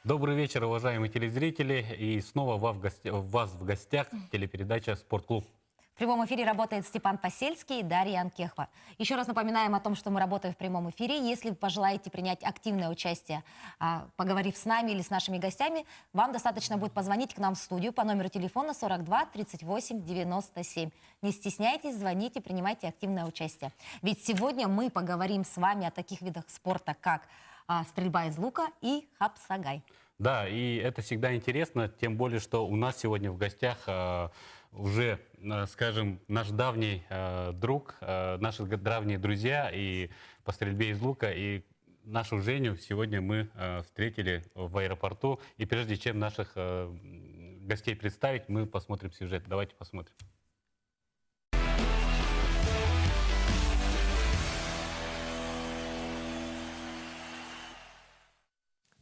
Добрый вечер, уважаемые телезрители. И снова у вас в гостях телепередача «Спортклуб». В прямом эфире работает Степан Посельский и Дарья Анкехва. Еще раз напоминаем о том, что мы работаем в прямом эфире. Если вы пожелаете принять активное участие, поговорив с нами или с нашими гостями, вам достаточно будет позвонить к нам в студию по номеру телефона 42 38 97. Не стесняйтесь, звоните, принимайте активное участие. Ведь сегодня мы поговорим с вами о таких видах спорта, как стрельба из лука и хапсагай. Да, и это всегда интересно, тем более, что у нас сегодня в гостях уже, скажем, наш давний друг, наши давние друзья и по стрельбе из лука, и нашу Женю сегодня мы встретили в аэропорту. И прежде чем наших гостей представить, мы посмотрим сюжет. Давайте посмотрим.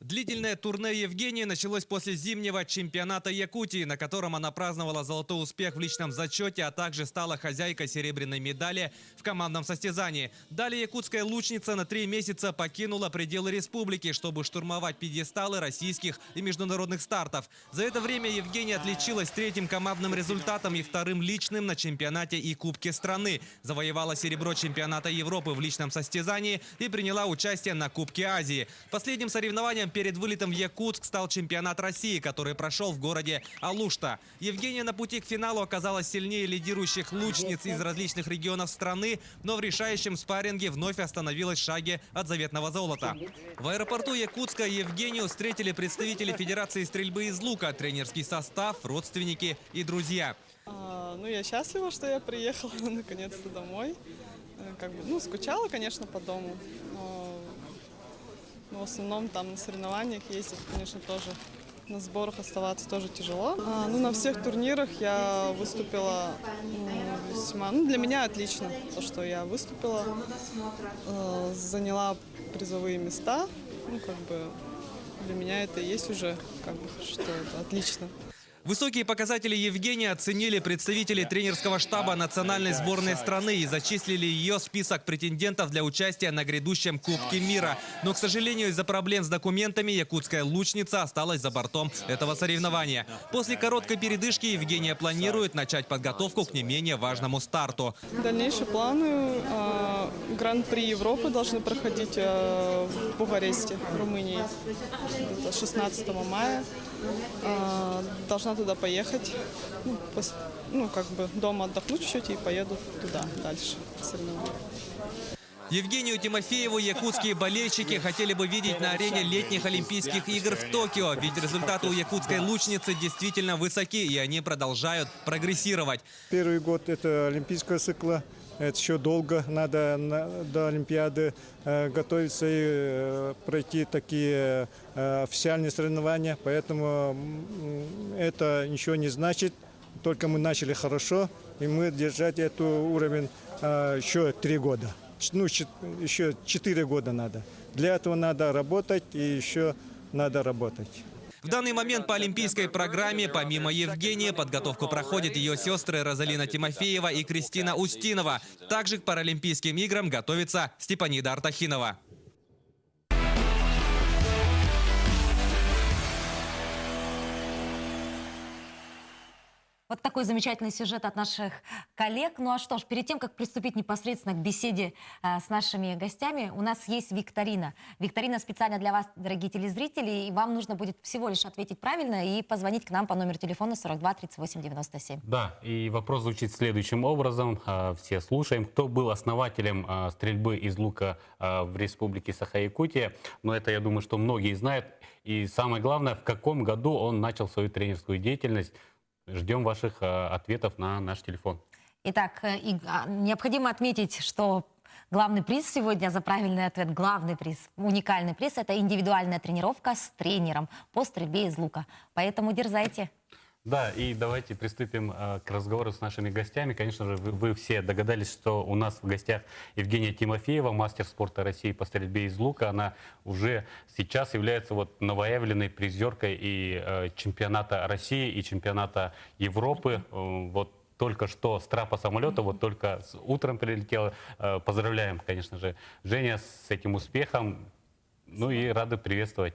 Длительное турне Евгении началось после зимнего чемпионата Якутии, на котором она праздновала золотой успех в личном зачете, а также стала хозяйкой серебряной медали в командном состязании. Далее якутская лучница на 3 месяца покинула пределы республики, чтобы штурмовать пьедесталы российских и международных стартов. За это время Евгения отличилась 3-м командным результатом и 2-м личным на чемпионате и Кубке страны. Завоевала серебро чемпионата Европы в личном состязании и приняла участие на Кубке Азии. Последним соревнованием перед вылетом в Якутск стал чемпионат России, который прошел в городе Алушта. Евгения на пути к финалу оказалась сильнее лидирующих лучниц из различных регионов страны, но в решающем спарринге вновь остановилась в шаге от заветного золота. В аэропорту Якутска Евгению встретили представители Федерации стрельбы из лука, тренерский состав, родственники и друзья. Я счастлива, что я приехала наконец-то домой. Скучала, конечно, по дому. Но в основном там на соревнованиях ездить, конечно, тоже. На сборах оставаться тоже тяжело. На всех турнирах я выступила весьма... для меня отлично, то, что я выступила, заняла призовые места. Для меня это и есть уже, что это отлично. Высокие показатели Евгении оценили представители тренерского штаба национальной сборной страны и зачислили ее в список претендентов для участия на грядущем Кубке мира. Но, к сожалению, из-за проблем с документами якутская лучница осталась за бортом этого соревнования. После короткой передышки Евгения планирует начать подготовку к не менее важному старту. Дальнейшие планы. Гран-при Европы должны проходить в Бухаресте, в Румынии. Это 16 мая. Должна туда поехать, дома отдохнуть чуть-чуть и поеду туда дальше соревнования. Евгению Тимофееву якутские болельщики хотели бы видеть на арене летних Олимпийских игр в Токио, ведь результаты у якутской лучницы действительно высоки, и они продолжают прогрессировать. Первый год это олимпийского цикла. Это еще долго надо до Олимпиады готовиться и пройти такие официальные соревнования. Поэтому это ничего не значит. Только мы начали хорошо, и мы держать этот уровень еще 3 года. Еще 4 года надо. Для этого надо работать, и еще надо работать. В данный момент по олимпийской программе, помимо Евгении, подготовку проходят ее сестры Розалина Тимофеева и Кристина Устинова. Также к Паралимпийским играм готовится Степанида Артахинова. Вот такой замечательный сюжет от наших коллег. Ну а что ж, перед тем, как приступить непосредственно к беседе с нашими гостями, у нас есть викторина. Викторина специально для вас, дорогие телезрители, и вам нужно будет всего лишь ответить правильно и позвонить к нам по номеру телефона 42 38 97. Да, и вопрос звучит следующим образом. Все слушаем. Кто был основателем стрельбы из лука в республике Саха-Якутия? Но это, я думаю, что многие знают. И самое главное, в каком году он начал свою тренерскую деятельность? Ждем ваших ответов на наш телефон. Итак, необходимо отметить, что главный приз сегодня за правильный ответ, главный приз, уникальный приз, это индивидуальная тренировка с тренером по стрельбе из лука. Поэтому дерзайте. Да, и давайте приступим к разговору с нашими гостями. Конечно же, вы все догадались, что у нас в гостях Евгения Тимофеева, мастер спорта России по стрельбе из лука. Она уже сейчас является новоявленной призеркой и чемпионата России, и чемпионата Европы. Только что с трапа самолета, только утром прилетела. Поздравляем, конечно же, Женя с этим успехом. Ну и рады приветствовать.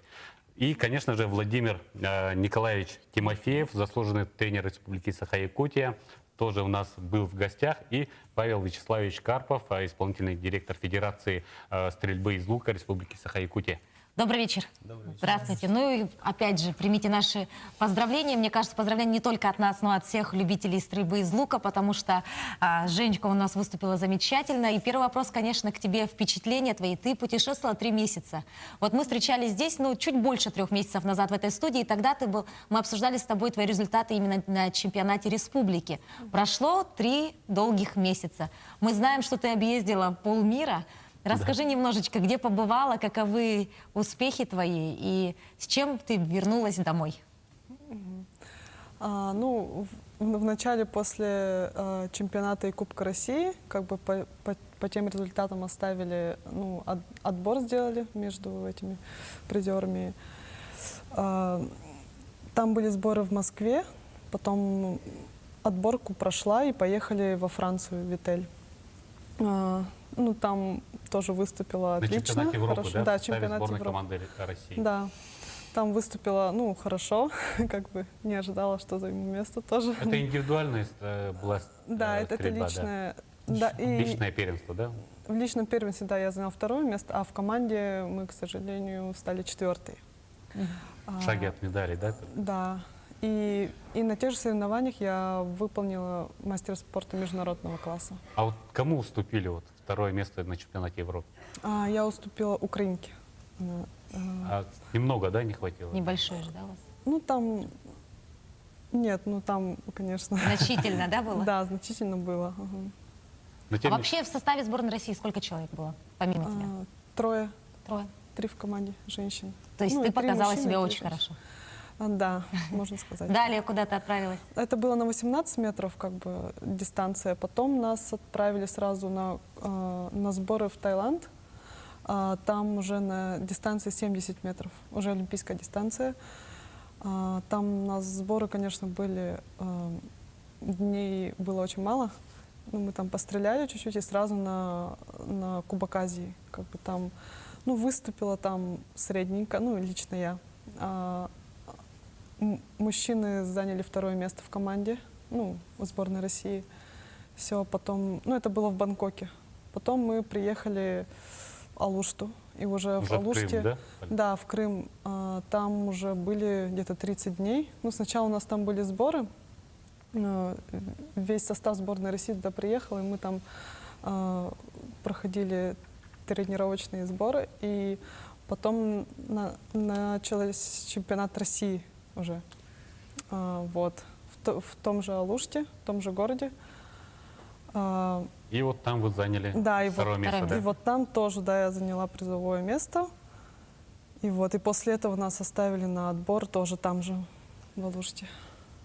И, конечно же, Владимир Николаевич Тимофеев, заслуженный тренер Республики Саха-Якутия, тоже у нас был в гостях. И Павел Вячеславович Карпов, исполнительный директор Федерации стрельбы из лука Республики Саха-Якутия. Добрый вечер. Здравствуйте. Ну и опять же, примите наши поздравления. Мне кажется, поздравления не только от нас, но и от всех любителей стрельбы из лука, потому что Женечка у нас выступила замечательно. И первый вопрос, конечно, к тебе. Впечатления твои. Ты путешествовала 3 месяца. Вот мы встречались здесь, ну, чуть больше 3 месяцев назад в этой студии, и тогда мы обсуждали с тобой твои результаты именно на чемпионате республики. Прошло 3 долгих месяца. Мы знаем, что ты объездила полмира. Расскажи немножечко, где побывала, каковы успехи твои и с чем ты вернулась домой? В начале после чемпионата и Кубка России как бы по тем результатам оставили, отбор сделали между этими призерами. Там были сборы в Москве, потом отборку прошла и поехали во Францию, в Витель. Там тоже выступила На отлично. чемпионате Европы, хорошо. да? Да, В составе чемпионат сборной Европы. команды России. Да, там выступила, хорошо, как бы не ожидала, что займу место тоже. Это индивидуальная была Да, это стрельба, личное. Да, да? и Личное первенство, да? в личном первенстве, да, я заняла 2-е место, а в команде мы, к сожалению, стали 4-е. В шаге от медали, да? Да. И на тех же соревнованиях я выполнила мастер спорта международного класса. А вот кому уступили 2-е место на чемпионате Европы? Я уступила украинке. Немного, да, не хватило? Небольшой же, да, у вас? Там, конечно. Значительно, да, было? Да, значительно было. Ага. Но А тем не- вообще в составе сборной России сколько человек было, помимо тебя? 3. 3. 3 в команде женщин. То есть и ты 3 показала мужчины, себя и 3 очень женщины. хорошо. Да, можно сказать. Далее куда ты отправилась? Это было на 18 метров, как бы, дистанция. Потом нас отправили сразу на сборы в Таиланд. Там уже на дистанции 70 метров, уже олимпийская дистанция. Там у нас сборы, конечно, были, дней было очень мало. Мы там постреляли чуть-чуть и сразу на Кубок Азии. Как бы там, выступила там средненько, лично я. Мужчины заняли 2-е место в команде, в сборной России. Все, потом, это было в Бангкоке. Потом мы приехали в Алушту. И уже в в Алуште, Крым, да? да, в Крым. Там уже были где-то 30 дней. Сначала у нас там были сборы. Весь состав сборной России туда приехал, и мы там проходили тренировочные сборы. И потом начался чемпионат России уже. В том же Алуште, в том же городе. И вот там вы заняли Да, и 2-е место, да? И вот там тоже, да, я заняла призовое место. И после этого нас оставили на отбор тоже там же, в Алуште.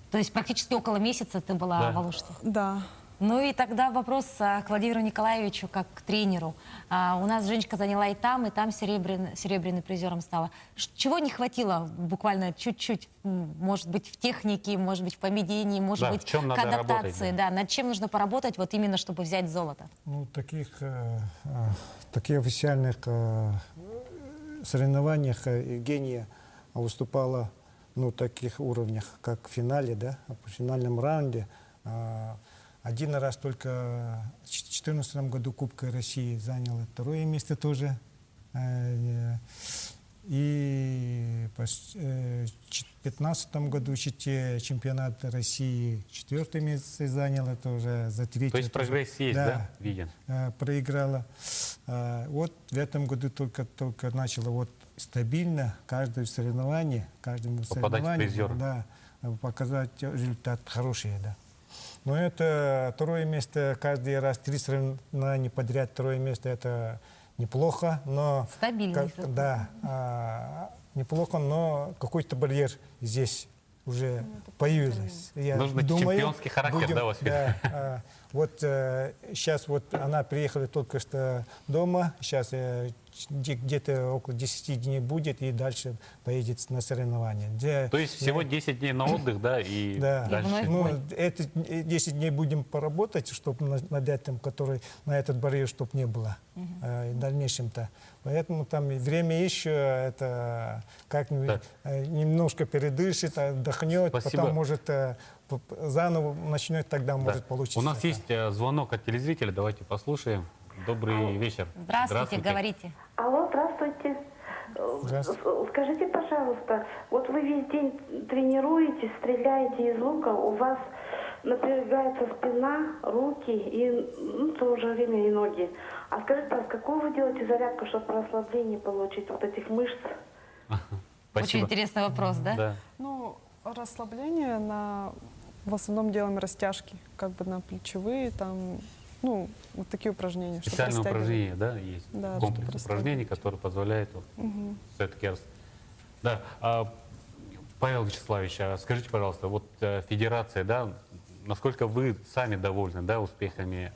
То есть практически около месяца ты была Да. в Алуште. Да. Ну и тогда вопрос к Владимиру Николаевичу, как к тренеру. У нас Женечка заняла и там серебряным призером стала. Чего не хватило буквально чуть-чуть, может быть, в технике, может быть, в поведении, может Да, быть, в чем к надо работать, адаптации. да. Да, над чем нужно поработать, вот именно, чтобы взять золото? Таких официальных соревнованиях Евгения выступала в таких уровнях, как в финале, да, в финальном раунде. Один раз только в 2014 году Кубка России заняла 2-е место тоже. И в 2015 году чемпионат России 4-е место заняла тоже, за 3-е. То есть прогресс есть, да, виден? Проиграла. Вот в этом году только начала стабильно каждое соревнование, каждому Попадать в соревнованию, призеры. да, показать результат хороший, да. Но это 2-е место, каждый раз 3 соревнования подряд 2-е место, это неплохо, но... Стабильный результат. Да, неплохо, но какой-то барьер здесь уже появился. Я Нужно чемпионский характер, да, воспитать? Да, сейчас она приехала только что дома, сейчас где-то около 10 дней будет и дальше поедет на соревнования. То есть всего 10 дней на отдых, да, и Да. дальше. Ну, эти 10 дней будем поработать, чтобы над этим, который на этот барьер, чтобы не было в дальнейшем-то. Поэтому там и время еще, это как-нибудь немножко передышит, отдохнет, Спасибо. потом может заново начнет, тогда Да. может получиться. У нас есть звонок от телезрителя, давайте послушаем. Добрый вечер. Здравствуйте, говорите. Алло, здравствуйте. Здравствуйте. Скажите, пожалуйста, вот вы весь день тренируетесь, стреляете из лука, у вас напрягается спина, руки и в то же время и ноги. А скажите, пожалуйста, какую вы делаете зарядку, чтобы расслабление получить вот этих мышц? Очень Спасибо. интересный вопрос, да? Да. Ну, расслабление в основном делаем растяжки, как бы на плечевые, там, ну, вот такие упражнения. чтобы Специальные растягивать. упражнения, да, есть? Да, Комплекс чтобы упражнений, растягивать. которые позволяют все-таки... Да. Павел Вячеславович, скажите, пожалуйста, вот федерация, да, насколько вы сами довольны, да, успехами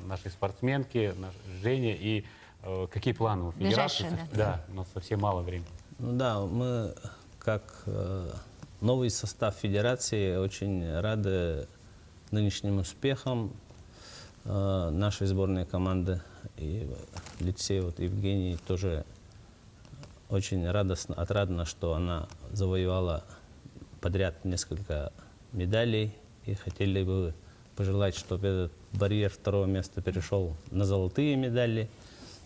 нашей спортсменки, Жени, и какие планы у федерации? Ближайшие, Да, у нас совсем мало времени. Ну да, мы как новый состав федерации очень рады нынешним успехам нашей сборной команды. И в лице вот Евгении тоже очень отрадно, что она завоевала подряд несколько медалей. И хотели бы пожелать, чтобы этот барьер второго места перешел на золотые медали.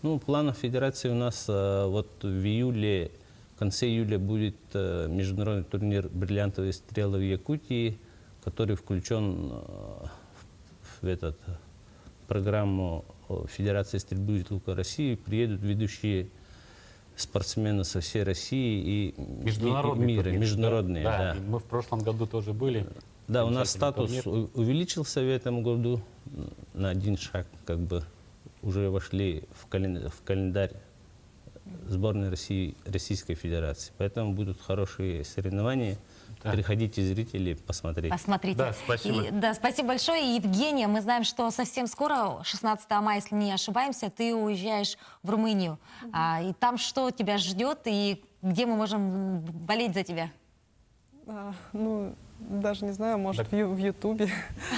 Ну, в планах федерации у нас вот в конце июля будет международный турнир «Бриллиантовые стрелы» в Якутии, который включен в эту программу Федерации стрельбы из лука России. Приедут ведущие спортсмены со всей России и Международные мира. турниры, Международные, да. И мы в прошлом году тоже были. Да, у нас Замечательный статус турнир. увеличился в этом году на один шаг, как бы уже вошли в календарь сборной России, Российской Федерации. Поэтому будут хорошие соревнования. Да. Приходите, зрители, посмотреть. Посмотрите. Да, спасибо. Да, спасибо большое. И, Евгения, мы знаем, что совсем скоро, 16 мая, если не ошибаемся, ты уезжаешь в Румынию. И там что тебя ждет, и где мы можем болеть за тебя? Ну, даже не знаю, может, в Ютубе.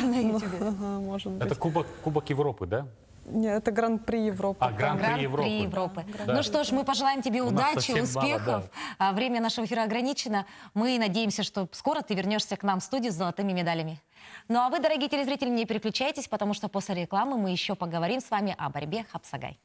На Ютубе. Ага, может быть. Это Кубок Европы, да? Нет, это Гран-при Европы. А, Гран-при Европы. Гран-при Европы. Да. Ну что ж, мы пожелаем тебе У нас удачи, совсем мало, успехов. Время нашего эфира ограничено. Мы надеемся, что скоро ты вернешься к нам в студию с золотыми медалями. Ну а вы, дорогие телезрители, не переключайтесь, потому что после рекламы мы еще поговорим с вами о борьбе Хапсагай.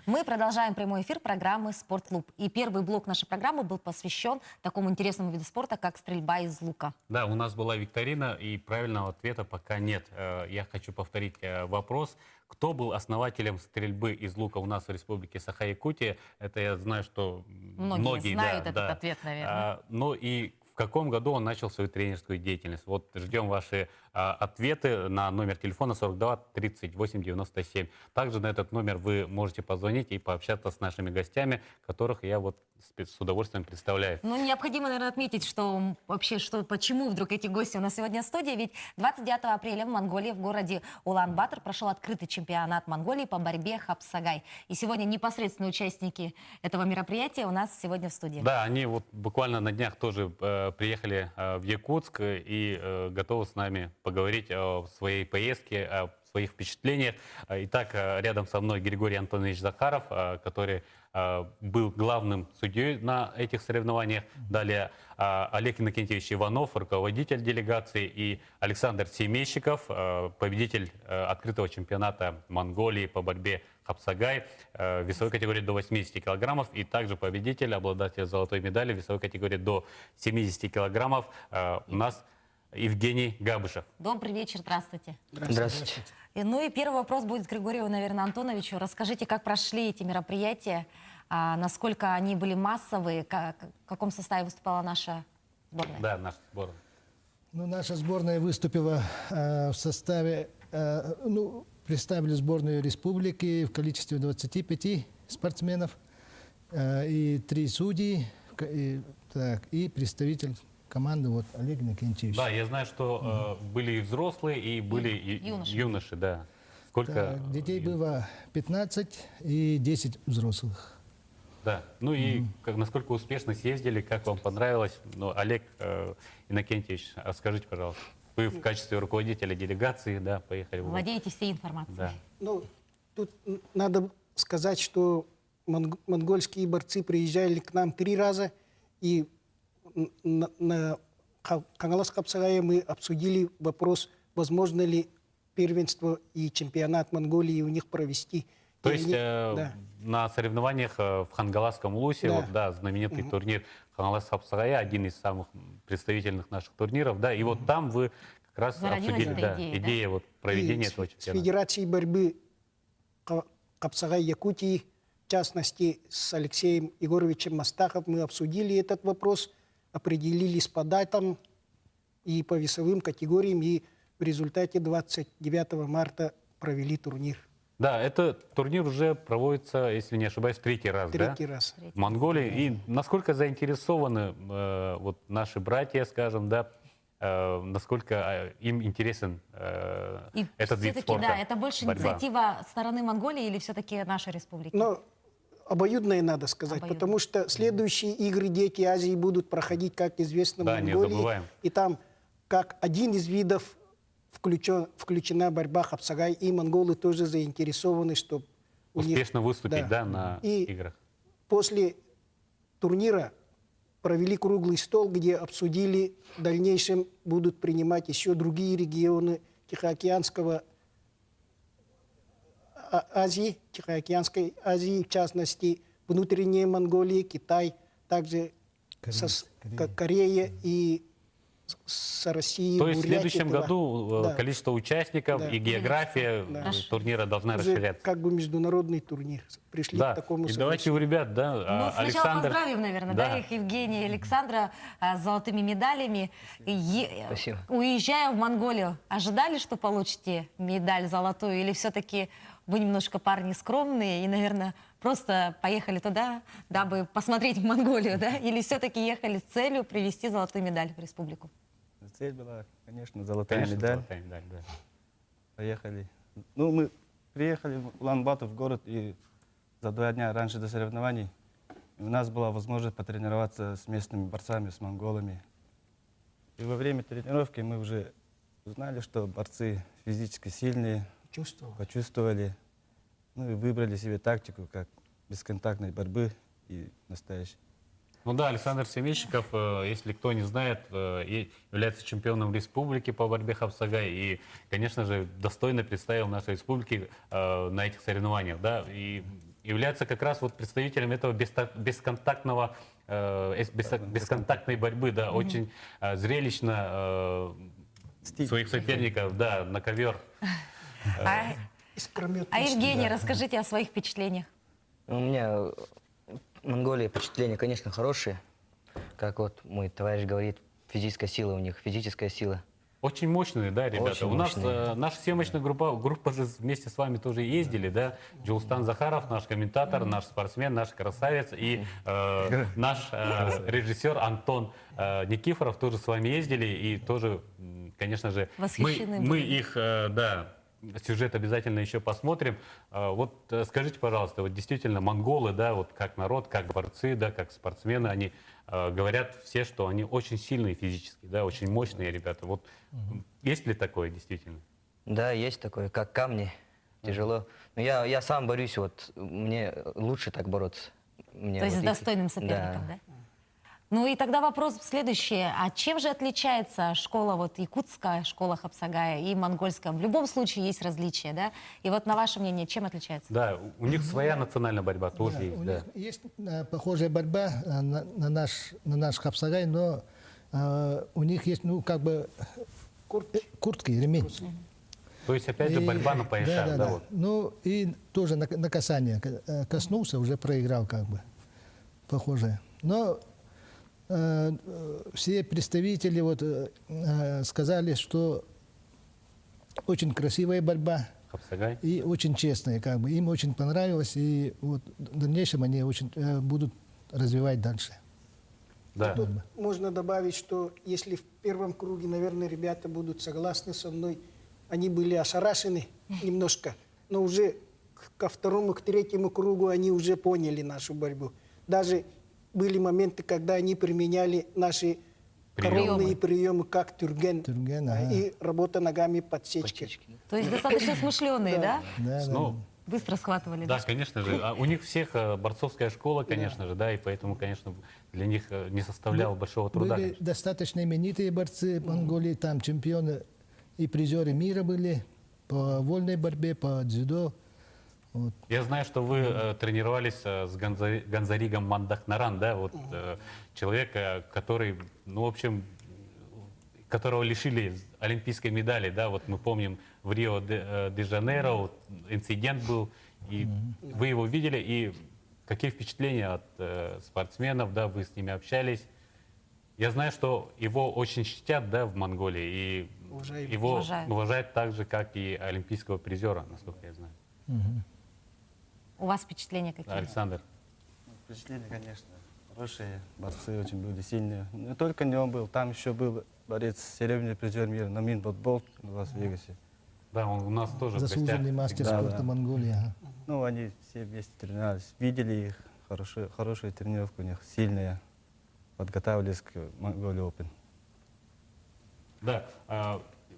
Мы продолжаем прямой эфир программы «Спортклуб». И первый блок нашей программы был посвящен такому интересному виду спорта, как стрельба из лука. Да, у нас была викторина, и правильного ответа пока нет. Я хочу повторить вопрос. Кто был основателем стрельбы из лука у нас в Республике Саха-Якутия? Это я знаю, что Многие знают этот ответ, наверное. Ну и в каком году он начал свою тренерскую деятельность? Вот ждем ваши ответы на номер телефона 42 38 97. Также на этот номер вы можете позвонить и пообщаться с нашими гостями, которых я вот с удовольствием представляю. Ну, необходимо, наверное, отметить, что вообще, почему вдруг эти гости у нас сегодня в студии. Ведь 29 апреля в Монголии, в городе Улан-Батор, прошел открытый чемпионат Монголии по борьбе Хапсагай. И сегодня непосредственные участники этого мероприятия у нас сегодня в студии. Да, они вот буквально на днях тоже приехали в Якутск и готовы с нами поговорить о своей поездке, о своих впечатлениях. Итак, рядом со мной Григорий Антонович Захаров, который был главным судьей на этих соревнованиях. Далее Олег Иннокентьевич Иванов, руководитель делегации, и Александр Семейщиков, победитель открытого чемпионата Монголии по борьбе Хапсагай в весовой категории до 80 килограммов, и также победитель, обладатель золотой медали в весовой категории до 70 килограммов у нас Евгений Габышев. Добрый вечер, здравствуйте. Здравствуйте. Ну и первый вопрос будет к Григорию, наверное, Антоновичу. Расскажите, как прошли эти мероприятия, насколько они были массовые, в каком составе выступала наша сборная? Да, наша сборная. Ну, наша сборная выступила в составе, представили сборную республики в количестве 25 спортсменов и 3 судьи, и представитель команды, вот Олег Иннокентьевич. Да, я знаю, что были и взрослые, и были и юноши. юноши, да. Сколько? Да, детей было 15 и 10 взрослых. Да. Ну и насколько успешно съездили, как вам понравилось? Ну, Олег Иннокентьевич, расскажите, пожалуйста. Вы в качестве руководителя делегации, да, поехали в Улан. Владеете всей информацией. Да. Ну, тут надо сказать, что монгольские борцы приезжали к нам 3 раза, и на Кангалас-Капсагае мы обсудили вопрос, возможно ли первенство и чемпионат Монголии у них провести. То И есть они- да. на соревнованиях в Хангаласском Улусе, Да. вот, да, знаменитый турнир Хангалас-Хапсагая, один из самых представительных наших турниров, да, и вот там вы как раз Зародилась обсудили, эта да, идея, да? идея вот проведения И этого с чемпионата. Федерацией борьбы Капсагай-Якутии, в частности, с Алексеем Егоровичем Мастахов, мы обсудили этот вопрос, определились по датам и по весовым категориям, и в результате 29 марта провели турнир. Да, этот турнир уже проводится, если не ошибаюсь, 3-й раз, да? 3-й раз. В Монголии. И насколько заинтересованы вот наши братья, скажем, да, насколько им интересен И этот вид все-таки, спорта? да, это больше борьба? инициатива стороны Монголии или все-таки нашей республики? Но обоюдное надо сказать, Обоюдное. потому что следующие игры «Дети Азии» будут проходить, как известно, в Да, не Монголии. забываем. И там, как один из видов, включена борьба Хапсагай, и монголы тоже заинтересованы, чтобы Успешно выступить, да, на И играх. после турнира провели круглый стол, где обсудили, в дальнейшем будут принимать еще другие регионы Тихоокеанской Азии, в частности, внутренняя Монголия, Китай, также Корея и с Россией. То есть в Бурятия, следующем да. году Да. количество участников Да. и география Да. турнира должна Уже расширяться. как бы международный турнир. Пришли Да, к такому и давайте у ребят, да, Ну, сначала Александр. поздравим, наверное, да, их, Евгения и Александра, с золотыми медалями. Спасибо. Уезжая в Монголию, ожидали, что получите медаль золотую? Или все-таки вы немножко парни скромные и, наверное, просто поехали туда, дабы посмотреть Монголию, да? Или все-таки ехали с целью привезти золотую медаль в республику? Цель была, конечно, золотая Конечно, медаль. золотая медаль, да. Поехали. Ну, мы приехали в Улан-Батор, в город, и за 2 дня раньше до соревнований у нас была возможность потренироваться с местными борцами, с монголами. И во время тренировки мы уже узнали, что борцы физически сильные, почувствовали, ну и выбрали себе тактику, как бесконтактной борьбы и настоящей. Ну да, Александр Семенщиков, если кто не знает, является чемпионом республики по борьбе Хапсагай и, конечно же, достойно представил нашей республики на этих соревнованиях, да, и является как раз вот представителем этого бесконтактного, бесконтактной борьбы, да, очень зрелищно своих соперников, да, на ковер. А Евгений, расскажите о своих впечатлениях. У меня Монголия впечатления, конечно, хорошие. Как вот мой товарищ говорит, физическая сила у них, физическая сила. Очень мощные, да, ребята. Очень У нас мощные. наша съемочная группа же вместе с вами тоже ездили, да. Джоустан Захаров, наш комментатор, наш спортсмен, наш красавец, и наш режиссер Антон Никифоров тоже с вами ездили, и тоже, конечно же, Восхищены мы были. их, да, сюжет обязательно еще посмотрим. Вот скажите, пожалуйста, вот действительно монголы, да, вот как народ, как борцы, да, как спортсмены, они говорят все, что они очень сильные физически, да, очень мощные ребята. Вот есть ли такое действительно? Да, есть такое, как камни, тяжело. Но я сам борюсь, вот мне лучше так бороться. Мне То есть вот с их- достойным соперником, да? Ну и тогда вопрос следующий. А чем же отличается школа вот якутская, школа Хапсагая и монгольская? В любом случае есть различия, да? И вот на ваше мнение, чем отличается? Да, у них своя национальная борьба тоже есть, У да. них есть похожая борьба на наш Хапсагай, но у них есть, ну, как бы куртки, ремень. То есть опять же борьба на поясах, да, вот. Ну и тоже на касание. Коснулся, уже проиграл, как бы. Похожее. Но все представители вот, сказали, что очень красивая борьба Хапсагай. и очень честная, как бы. Им очень понравилось, и вот в дальнейшем они очень будут развивать дальше. Да. Тут можно добавить, что если в первом круге, наверное, ребята будут согласны со мной, они были ошарашены немножко, но уже ко второму, к третьему кругу они уже поняли нашу борьбу. Даже были моменты, когда они применяли наши коронные приемы, как тюрген, Тюрген, ага. и работа ногами подсечки. То есть достаточно смышленые, да? Да, да. Ну, Быстро схватывали. да, конечно же. А у них всех борцовская школа, конечно же, да, и поэтому, конечно, для них не составляло большого труда. Были конечно. достаточно именитые борцы Монголии, там чемпионы и призеры мира были по вольной борьбе, по дзюдо. Вот. Я знаю, что вы тренировались с Ганзаригом Мандахнаран, да, вот человека, который, ну, в общем, которого лишили олимпийской медали, да, вот мы помним в Рио-де-Жанейро вот, инцидент был, и вы его видели, и какие впечатления от спортсменов, да, вы с ними общались? Я знаю, что его очень чтят, да, в Монголии, и Уважаем. его Уважают. уважают так же, как и олимпийского призера, насколько я знаю. У вас впечатления какие? Александр. Впечатления, конечно, хорошие. Борцы очень были сильные. Не только не он был, там еще был борец, серебряный призер мира, Намин Ботбол в Лас-Вегасе. Да, он у нас тоже в гостях. Заслуженный мастер Да, спорта да. Монголии. Ага. Ну, они все вместе тренировались. Видели их, хорошая тренировка у них, сильная. Подготавливались к Монголии Open. Да,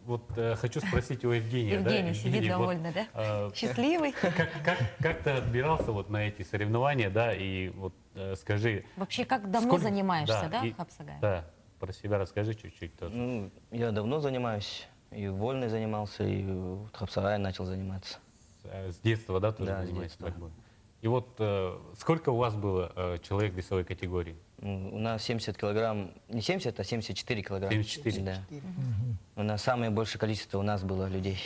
вот хочу спросить у Евгения. да, Евгений сидит Евгений, вот, довольный, да? Счастливый. как ты отбирался вот на эти соревнования, да, и вот скажи... Вообще, как давно сколько- занимаешься, да, и- Хапсагай? Да, про себя расскажи чуть-чуть тоже. Ну, я давно занимаюсь, и вольный занимался, и в Хапсагае начал заниматься. С детства, да, тоже Да, с занимаешься детства. борьбой? И вот сколько у вас было человек весовой категории? Ну, у нас 70 килограмм, не 70, а 74 килограмма. 74. Да. У нас самое большее количество у нас было людей.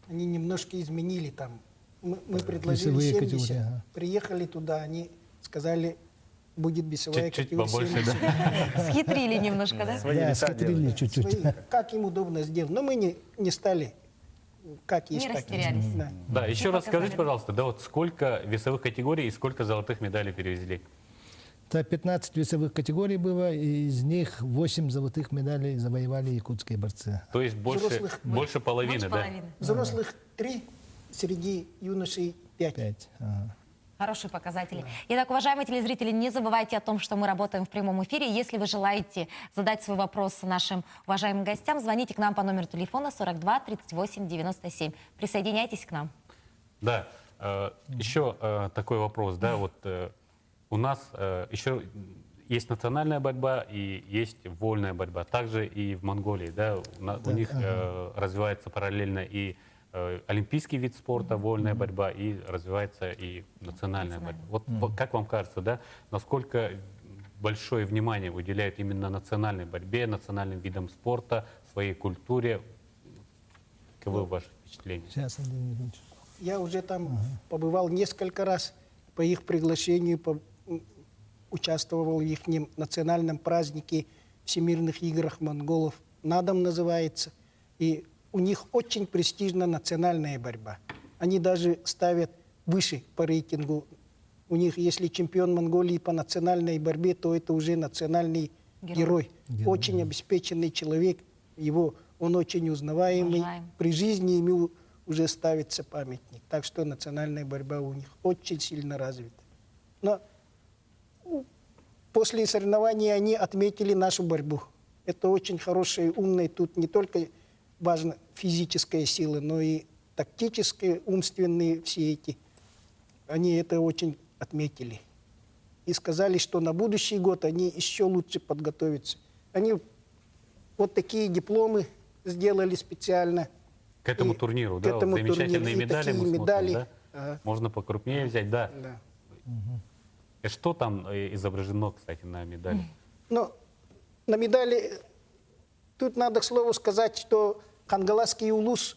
Они немножко изменили там. Мы предложили Весовые 70. категории, ага. Приехали туда, они сказали, будет весовая Чуть-чуть категория побольше, 70. да? Схитрили немножко, да? Да, схитрили чуть-чуть. Свои, как им удобно сделать. Но мы не стали, как есть. Не так есть. растерялись. Да. Да, еще раз показали. скажите, пожалуйста, да, вот сколько весовых категорий и сколько золотых медалей перевезли? Это 15 весовых категорий было, и из них 8 золотых медалей завоевали якутские борцы. То есть Взрослых больше половины, Больше да? половины. Взрослых 3, среди юношей 5. 5. Ага. Хорошие показатели. Итак, уважаемые телезрители, не забывайте о том, что мы работаем в прямом эфире. Если вы желаете задать свой вопрос нашим уважаемым гостям, звоните к нам по номеру телефона 42 38 97. Присоединяйтесь к нам. Да, еще такой вопрос, да, вот у нас еще есть национальная борьба и есть вольная борьба, также и в Монголии, да, у них развивается параллельно и олимпийский вид спорта, вольная борьба, и развивается и национальная борьба. Вот как вам кажется, да, насколько большое внимание уделяют именно национальной борьбе, национальным видам спорта, своей культуре? Каковы ваши впечатления? Сейчас, Андрей Николаевич. Я уже там побывал несколько раз по их приглашению, участвовал в их национальном празднике, Всемирных играх монголов, Надам называется. И у них очень престижна национальная борьба. Они даже ставят выше по рейтингу. У них, если чемпион Монголии по национальной борьбе, то это уже национальный герой. Очень обеспеченный человек. Он очень узнаваемый. Уважаем. При жизни ему уже ставится памятник. Так что национальная борьба у них очень сильно развита. Но после соревнований они отметили нашу борьбу. Это очень хорошая, умная. Тут не только важна физическая сила, но и тактические, умственные все эти. Они это очень отметили. И сказали, что на будущий год они еще лучше подготовятся. Они вот такие дипломы сделали специально. К этому И турниру, к да, этому вот замечательные турниру. И медали такие мы смотрим, медали. да? Ага. Можно покрупнее взять, да. Да. И что там изображено, кстати, на медали? Но на медали тут надо к слову сказать, что Хангаласский улус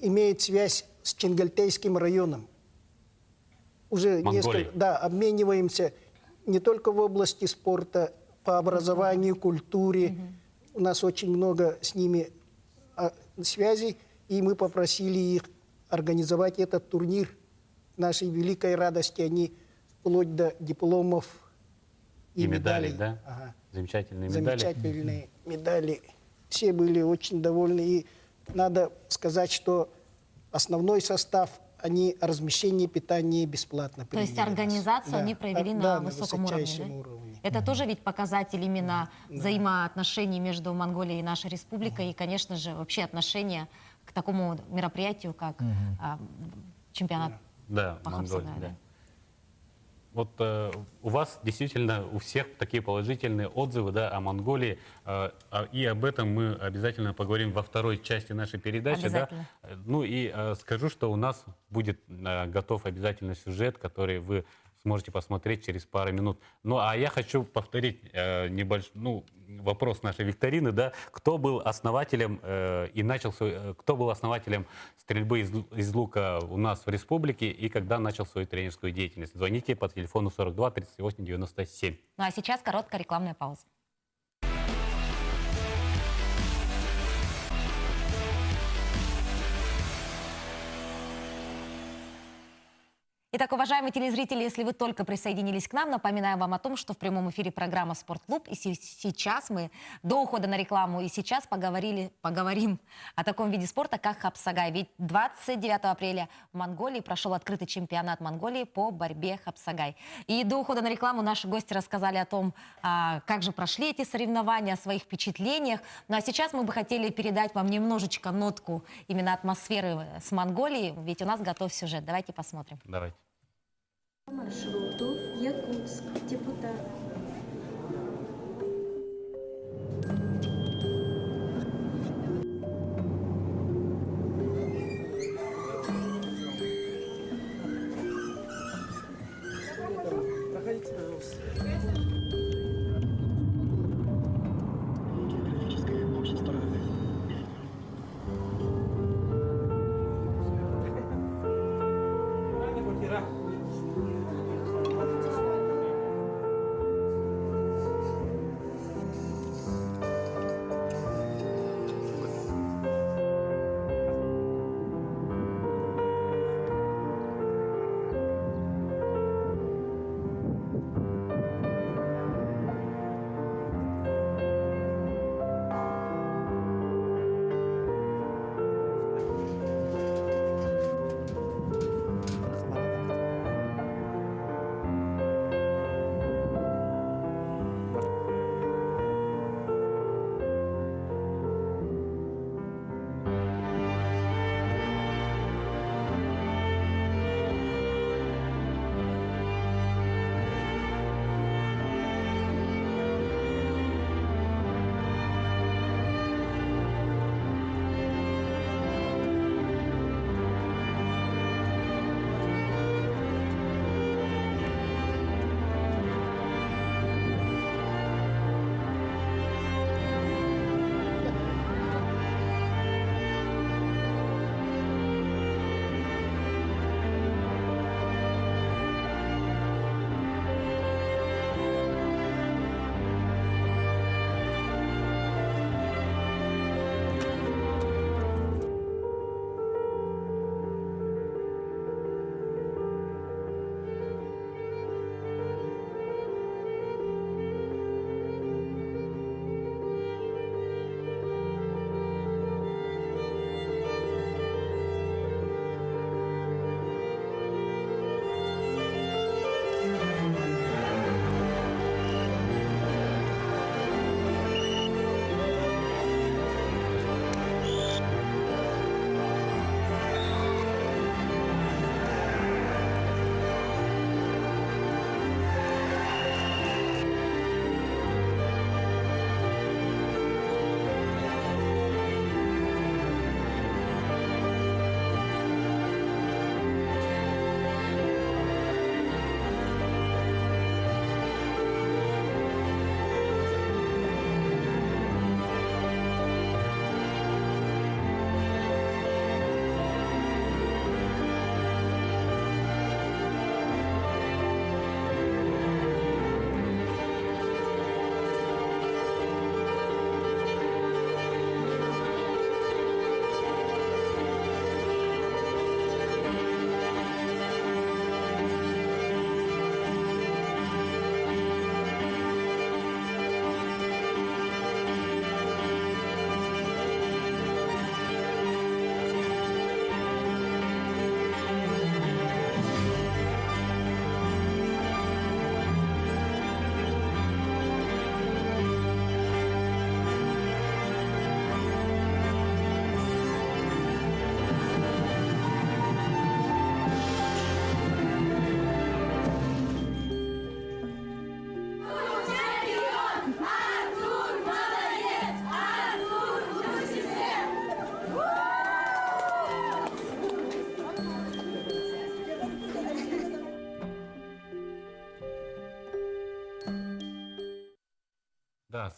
имеет связь с Чингальтейским районом. Уже Монголии. обмениваемся не только в области спорта, по образованию, культуре. У нас очень много с ними связей, и мы попросили их организовать этот турнир. К нашей великой радости они вплоть до дипломов И медали, медалей. да? Ага. Замечательные медали. Замечательные медали. Все были очень довольны. И надо сказать, что основной состав, они размещение, питание бесплатно То есть привели нас. организацию Да. они провели Да, на высоком уровне, высочайшем да? уровне. Это тоже ведь показатель именно взаимоотношений между Монголией и нашей республикой, и, конечно же, вообще отношения к такому мероприятию, как чемпионат Да, по Монголии, Хапсагаю, да. да. Вот у вас действительно у всех такие положительные отзывы, да, о Монголии, и об этом мы обязательно поговорим во второй части нашей передачи. Да? Обязательно. Ну и скажу, что у нас будет готов обязательно сюжет, который вы сможете посмотреть через пару минут. Ну а я хочу повторить вопрос нашей викторины, да, кто был основателем кто был основателем стрельбы из лука у нас в республике и когда начал свою тренерскую деятельность. Звоните по телефону 42 38 97. Ну а сейчас короткая рекламная пауза. Итак, уважаемые телезрители, если вы только присоединились к нам, напоминаем вам о том, что в прямом эфире программа «Спортклуб». И сейчас мы, до ухода на рекламу, и сейчас поговорим о таком виде спорта, как хапсагай. Ведь 29 апреля в Монголии прошел открытый чемпионат Монголии по борьбе хапсагай. И до ухода на рекламу наши гости рассказали о том, как же прошли эти соревнования, о своих впечатлениях. Ну а сейчас мы бы хотели передать вам немножечко нотку именно атмосферы с Монголией, ведь у нас готов сюжет. Давайте посмотрим. Давайте. Маршруту в Якутск. Депутат. Проходите, пожалуйста.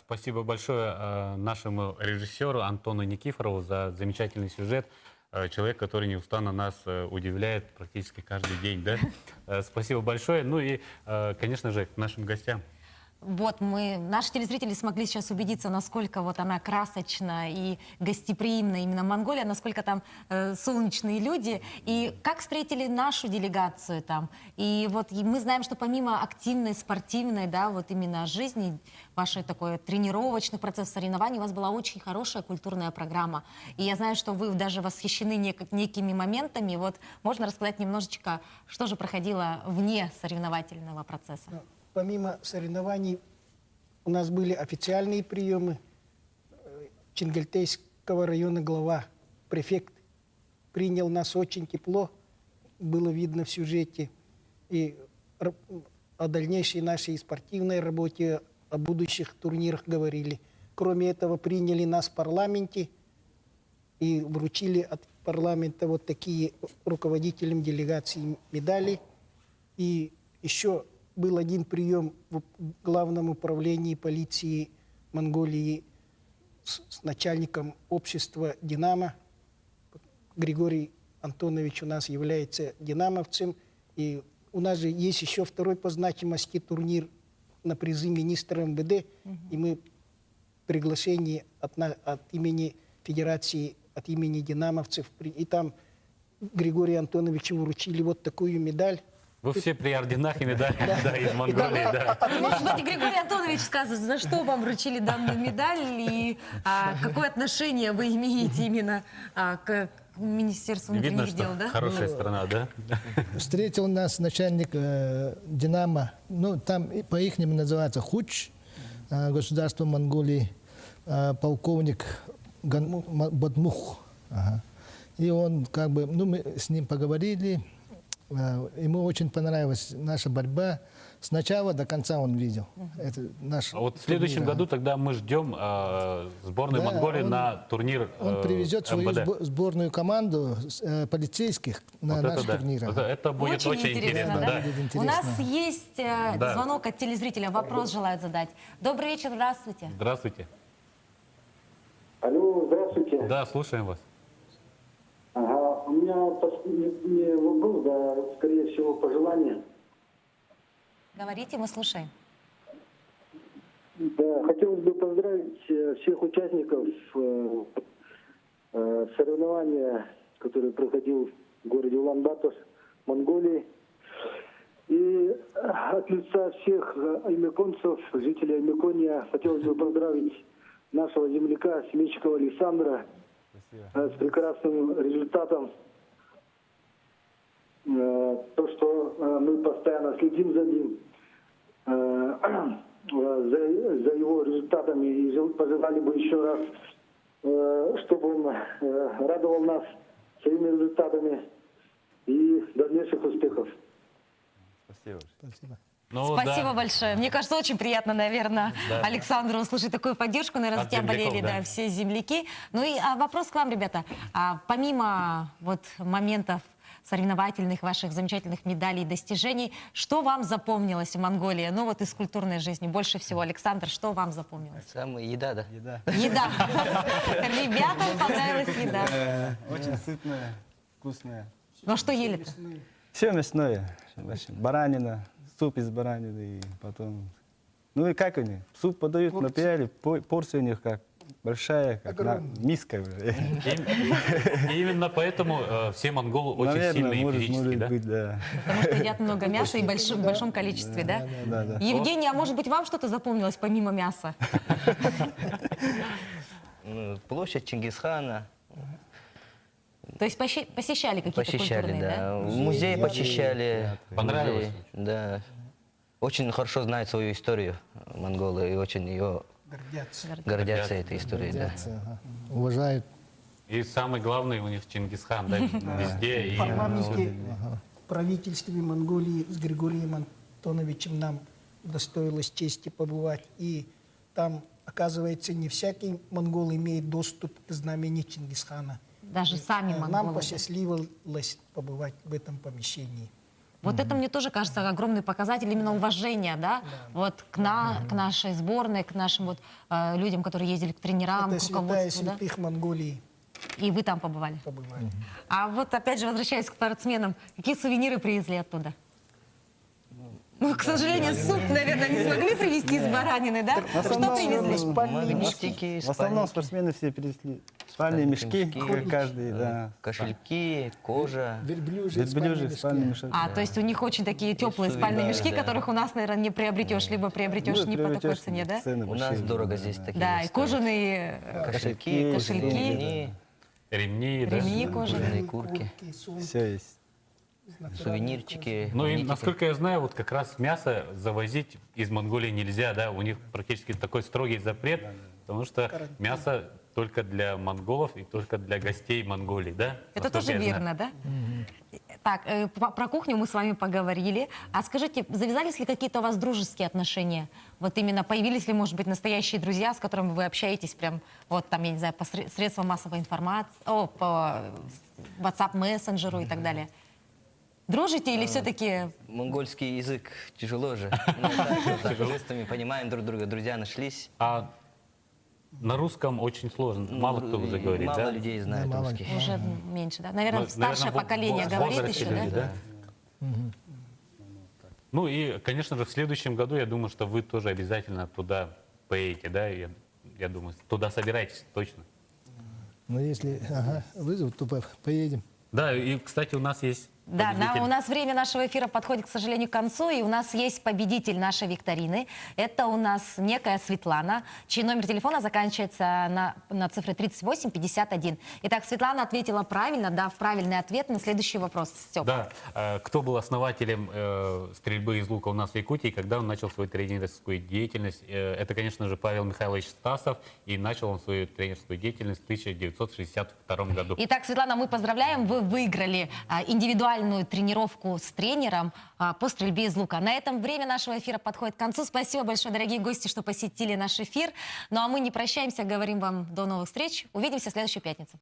Спасибо большое нашему режиссеру Антону Никифорову за замечательный сюжет. Человек, который неустанно нас удивляет практически каждый день. Да? Спасибо большое. Ну и, конечно же, к нашим гостям. Вот наши телезрители смогли сейчас убедиться, насколько вот она красочна и гостеприимна, именно Монголия, насколько там солнечные люди, и как встретили нашу делегацию там. И вот мы знаем, что помимо активной, спортивной, да, вот именно жизни, вашей такой тренировочный процесс соревнований, у вас была очень хорошая культурная программа. И я знаю, что вы даже восхищены некими моментами. Вот можно рассказать немножечко, что же проходило вне соревновательного процесса? Помимо соревнований у нас были официальные приемы. Чингальтейского района глава, префект, принял нас очень тепло, было видно в сюжете. И о дальнейшей нашей спортивной работе, о будущих турнирах говорили. Кроме этого, приняли нас в парламенте и вручили от парламента вот такие руководителям делегации медали. И еще был один прием в Главном управлении полиции Монголии с начальником общества «Динамо». Григорий Антонович у нас является динамовцем. И у нас же есть еще второй по значимости турнир на призы министра МВД. И мы приглашение от имени Федерации, от имени динамовцев. И там Григорию Антоновичу вручили вот такую медаль. Вы все при орденах и медалях из Монголии. Да. Может быть, Григорий Антонович скажет, за что вам вручили данную медаль и какое отношение вы имеете именно к Министерству внутренних Видно, дел, что да? хорошая страна, да? Встретил нас начальник «Динамо», ну, там по-ихнему называется «Хуч», государство Монголии, полковник Бадмух. Ага. И он как бы, ну, мы с ним поговорили, ему очень понравилась наша борьба. С начала до конца он видел. Это наш А вот в следующем турнир, году тогда мы ждем сборную Монголии на турнир Он привезет свою МВД. сборную команду полицейских на Вот наш это турнир. да. Это будет очень интересно. Да. Будет У интересно. нас есть звонок от телезрителя, вопрос желают задать. Добрый вечер, здравствуйте. Здравствуйте. Алло, здравствуйте. Да, слушаем вас. Ага, у меня не вопрос, да, скорее всего, пожелание. Говорите, мы слушаем. Да, хотелось бы поздравить всех участников соревнования, которое проходил в городе Улан-Батор, Монголии. И от лица всех аймяконцев, жителей Аймякония, хотелось бы поздравить нашего земляка Семенчикова Александра с прекрасным результатом. То, что мы постоянно следим за ним, за его результатами, и пожелали бы еще раз, чтобы он радовал нас своими результатами и дальнейших успехов. Спасибо. Спасибо. Ну, Спасибо да. большое. Мне кажется, очень приятно, наверное, Да. Александру услышать такую поддержку. Наверное, за От тебя земляков, болели, да. да, все земляки. Ну и вопрос к вам, ребята. Помимо вот моментов соревновательных, ваших замечательных медалей и достижений, что вам запомнилось в Монголии? Ну вот из культурной жизни. Больше всего, Александр, что вам запомнилось? Самая еда, да? Еда. Еда. Ребятам понравилась еда. Очень сытная, вкусная. Ну а что ели-то? Все мясное. Вообще, баранина, суп из баранины и потом... Ну и как они? Суп подают на пиале, порция у них как большая, как миска. И именно поэтому все монголы очень Наверное, сильные может физически, да? быть, да. Потому что едят много мяса и в большом количестве, да? Да, да. Евгений, а может быть вам что-то запомнилось помимо мяса? Ну, площадь Чингисхана. То есть посещали какие-то Посещали, культурные, да. да? Музей посещали. Понравилось? Музей, да. Очень хорошо знают свою историю монголы и очень ее гордятся этой историей, да. Ага. Уважают. И самый главный у них Чингисхан, да, везде. И В парламенте правительстве Монголии с Григорием Антоновичем нам удостоилось чести побывать. И там, оказывается, не всякий монгол имеет доступ к знамени Чингисхана. Даже сами монголы. Нам посчастливилось побывать в этом помещении. Вот это, мне тоже кажется, огромный показатель именно уважения, да, вот к нашей сборной, к нашим вот людям, которые ездили к тренерам, Это к святая руководству, да? святых Монголии. И вы там побывали. Побывали. А вот опять же, возвращаясь к спортсменам, какие сувениры привезли оттуда? Ну, к сожалению, суп, наверное, не смогли привезти из баранины, да? Что привезли? Магнитики, В основном спортсмены все принесли спальные мешки, каждый, да. кошельки, кожа. Верблюжьи Верблюжьи, спальные мешки. То есть у них очень такие теплые спальные мешки, которых у нас, наверное, не приобретешь, либо приобретешь не по такой цене, да? У нас дорого здесь такие. Да, и кожаные кошельки, кошельки, Ремни, да? ремни кожаные. куртки, Все есть. сувенирчики. Ну и, магнитики. насколько я знаю, вот как раз мясо завозить из Монголии нельзя, да? У них практически такой строгий запрет, потому что мясо только для монголов и только для гостей Монголии, да? Это Насколько тоже я знаю. верно, да? Так, про кухню мы с вами поговорили. А скажите, завязались ли какие-то у вас дружеские отношения? Вот именно появились ли, может быть, настоящие друзья, с которыми вы общаетесь прям, вот там, я не знаю, по средствам массовой информации, по WhatsApp мессенджеру и так далее? Дружите или все-таки... Монгольский язык тяжело же. Ну, так, жестами понимаем друг друга, друзья нашлись. А на русском очень сложно, мало кто уже говорит, Мало да? людей знает мало. русский. Уже меньше, да? Наверное, Ну, старшее наверное, поколение в говорит возрасте еще, люди, да? Ну и, конечно же, в следующем году, я думаю, что вы тоже обязательно туда поедете, да? Я думаю, туда собираетесь точно. Ну, если вызовут, то поедем. Да, и, кстати, у нас есть Да, победитель. у нас время нашего эфира подходит, к сожалению, к концу, и у нас есть победитель нашей викторины. Это у нас некая Светлана, чей номер телефона заканчивается на цифре 3851. Итак, Светлана ответила правильно, дав правильный ответ на следующий вопрос. Степ. Да, кто был основателем стрельбы из лука у нас в Якутии, когда он начал свою тренерскую деятельность? Это, конечно же, Павел Михайлович Стасов, и начал он свою тренерскую деятельность в 1962 году. Итак, Светлана, мы поздравляем, вы выиграли индивидуальную тренировку с тренером по стрельбе из лука. На этом время нашего эфира подходит к концу. Спасибо большое, дорогие гости, что посетили наш эфир. Ну а мы не прощаемся, говорим вам до новых встреч. Увидимся в следующую пятницу.